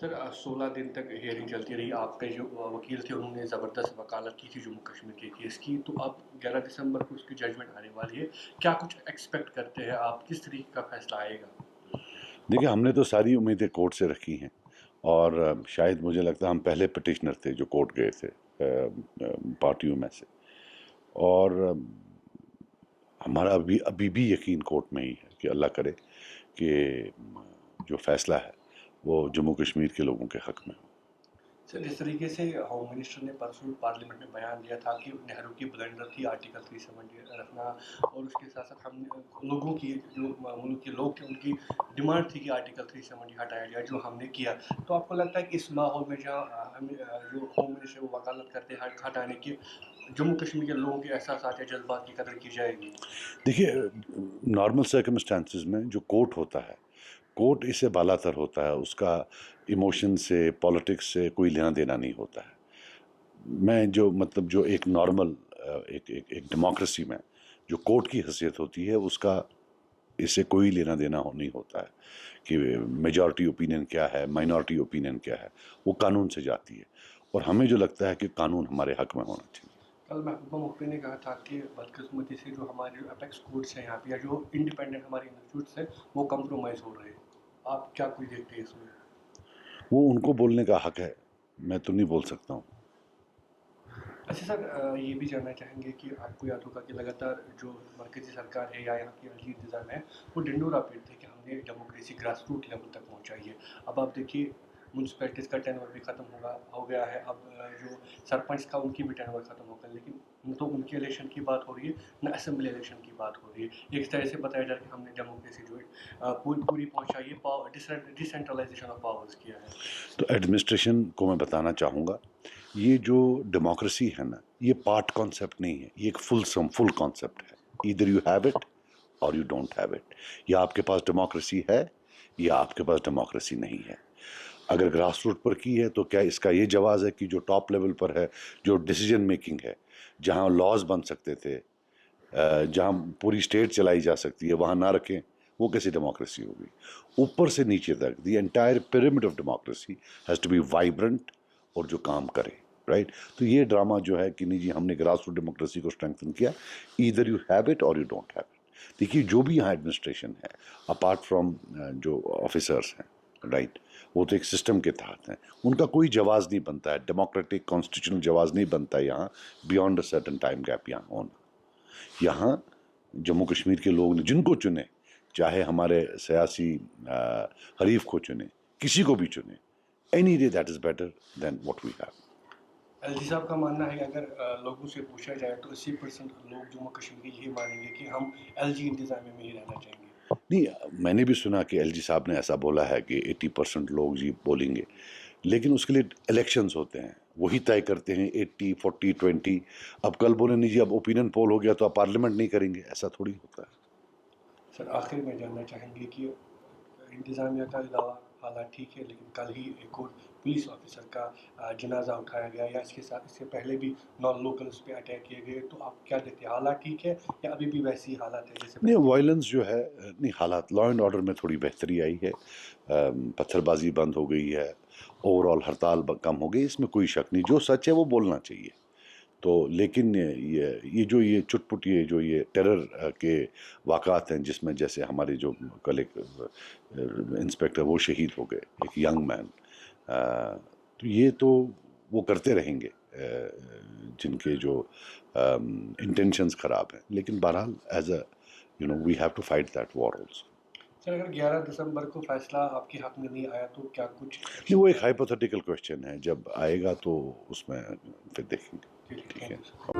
سر 16 دن تک ہیئرنگ چلتی رہی. آپ کے جو وکیل تھے انہوں نے زبردست وکالت کی تھی جموں کشمیر کے کیس کی. تو اب 11 دسمبر کو اس کی ججمنٹ آنے والی ہے. کیا کچھ ایکسپیکٹ کرتے ہیں آپ, کس طریقے کا فیصلہ آئے گا؟ دیکھیے ہم نے تو ساری امیدیں کورٹ سے رکھی ہیں، اور شاید مجھے لگتا ہے ہم پہلے پٹیشنر تھے جو کورٹ گئے تھے پارٹیوں میں سے، اور ہمارا ابھی بھی یقین کورٹ میں ہی ہے کہ اللہ کرے کہ جو فیصلہ ہے وہ جموں کشمیر کے لوگوں کے حق میں ہو. سر جس طریقے سے ہوم منسٹر نے پرسوں پارلیمنٹ میں بیان دیا تھا کہ نہرو کی بلنڈر تھی آرٹیکل 370 رکھنا، اور اس کے ساتھ ساتھ ہم لوگوں کی جو ملک کے لوگ تھے ان کی ڈیمانڈ تھی کہ آرٹیکل 370 ہٹایا جائے، جو ہم نے کیا. تو آپ کو لگتا ہے کہ اس ماحول میں جہاں ہم جو ہوم منسٹر وہ وکالت کرتے ہیں ہٹانے کی، جموں کشمیر کے لوگوں کے احساسات یا جذبات کی قدر کی جائے گی؟ دیکھیے نارمل سرکمسٹانسز میں جو کورٹ ہوتا ہے، کورٹ اس سے بالا تر ہوتا ہے، اس کا ایموشن سے پالیٹکس سے کوئی لینا دینا نہیں ہوتا ہے. میں جو مطلب جو ایک نارمل ایک ڈیموکریسی میں جو کورٹ کی حیثیت ہوتی ہے اس کا اس سے کوئی لینا دینا نہیں ہوتا ہے کہ میجورٹی اوپینین کیا ہے، مائنورٹی اوپینین کیا ہے، وہ قانون سے جاتی ہے، اور ہمیں جو لگتا ہے کہ قانون ہمارے حق میں ہونا چاہیے. کل محبوبہ مفتی نے کہا تھا کہ بدقسمتی سے جو ہمارے اپیکس کورٹس ہیں یہاں پہ یا جو انڈیپینڈنٹ ہمارے انسٹیٹیوٹس ہیں وہ کمپرومائز ہو رہے ہیں. آپ کیا کوئی دیکھتے ہیں اس میں؟ وہ ان کو بولنے کا حق ہے، میں تو نہیں بول سکتا ہوں. اچھا سر، یہ بھی جاننا چاہیں گے کہ آپ کو یاد ہوگا کہ لگاتار جو مرکزی سرکار ہے یا یہاں کی عالمی انتظام ہے وہ ڈنڈورا پیٹ تھے کہ ہم نے ڈیموکریسی گراس روٹ لیول تک پہنچائی ہے. اب آپ دیکھیے میونسپلٹیز کا ٹینور بھی ختم ہو گیا ہے. اب جو سرپنچ کا ان کی بھی ٹینور ختم ہو گیا، لیکن نہ تو ان کے الیکشن کی بات ہو رہی ہے نہ اسمبلی الیکشن کی بات ہو رہی ہے. ایک طرح سے بتایا جائے کہ ہم نے ڈیموکریسی جو ہے پوری پہنچائی ہے، ڈیسینٹرلائزیشن آف پاورز کیا ہے. تو ایڈمنسٹریشن کو میں بتانا چاہوں گا، یہ جو ڈیموکریسی ہے نا، یہ پارٹ کانسیپٹ نہیں ہے، یہ ایک فل کانسیپٹ ہے. ایدر یو ہیو اٹ اور یو ڈونٹ ہیو اٹ. یا آپ کے پاس ڈیموکریسی ہے یا آپ کے پاس ڈیموکریسی نہیں ہے. اگر گراس روٹ پر کی ہے تو کیا اس کا یہ جواز ہے کہ جو ٹاپ لیول پر ہے، جو ڈیسیجن میکنگ ہے، جہاں لاز بن سکتے تھے، جہاں پوری اسٹیٹ چلائی جا سکتی ہے، وہاں نہ رکھیں؟ وہ کیسی ڈیموکریسی ہوگی؟ اوپر سے نیچے تک the entire pyramid of democracy has to be vibrant اور جو کام کرے، رائٹ. تو یہ ڈرامہ جو ہے کہ نہیں جی ہم نے گراس روٹ ڈیموکریسی کو اسٹرینتھن کیا، ایدر یو ہیو اٹ اور یو ڈونٹ ہیو اٹ. دیکھیے جو بھی یہاں ایڈمنسٹریشن ہے اپارٹ فرام جو آفیسرس ہیں، رائٹ، وہ تو ایک سسٹم کے تحت ہیں، ان کا کوئی جواز نہیں بنتا ہے، ڈیموکریٹک کانسٹیٹیوشنل جواز نہیں بنتا ہے یہاں beyond a certain time gap یہاں ہونا. یہاں جموں کشمیر کے لوگ نے جن کو چنے، چاہے ہمارے سیاسی حریف کو چنے، کسی کو بھی چنے، any day that is better than what we have. L G صاحب کا ماننا ہے کہ اگر لوگوں سے پوچھا جائے تو 80% لوگ جموں کشمیر یہی مانیں گے کہ ہم ایل جی انتظامیہ میں ہی رہنا چاہیں گے. نہیں، میں نے بھی سنا کہ ایل جی صاحب نے ایسا بولا ہے کہ 80% لوگ جی بولیں گے، لیکن اس کے لیے الیکشنز ہوتے ہیں، وہی طے کرتے ہیں 80 40 20. اب کل بولے نہیں جی اب اوپینین پول ہو گیا تو آپ پارلیمنٹ نہیں کریں گے، ایسا تھوڑی ہوتا ہے. سر آخر میں جاننا چاہیں گے کہ انتظامیہ کا دعویٰ حالات ٹھیک ہے، لیکن کل ہی ایک اور پولیس آفیسر کا جنازہ اٹھایا گیا، یا اس کے ساتھ اس سے پہلے بھی نان لوکلس پہ اٹیک کیے گئے. تو آپ کیا دیکھتے ہیں، حالات ٹھیک ہے یا ابھی بھی ویسی حالات ہے جیسے نہیں، پہلے؟ وائلنس جو ہے، نہیں، حالات لا اینڈ آرڈر میں تھوڑی بہتری آئی ہے، پتھر بازی بند ہو گئی ہے، اوور آل ہڑتال کم ہو گئی، اس میں کوئی شک نہیں، جو سچ ہے وہ بولنا چاہیے. تو لیکن یہ جو یہ چٹ پٹ یہ ٹیرر کے واقعات ہیں، جس میں جیسے ہمارے جو کل ایک انسپیکٹر وہ شہید ہو گئے، ایک ینگ مین، تو یہ تو وہ کرتے رہیں گے جن کے جو انٹینشنز خراب ہیں، لیکن بہرحال as uh we have to fight that war also. Sir اگر 11 دسمبر کو فیصلہ آپ کے حق میں نہیں آیا تو کیا کچھ نہیں، وہ ایک ہائپوتھیٹیکل کوشچن ہے، جب آئے گا تو اس میں پھر دیکھیں گے. ٹھیک تھینک ہے. You sir.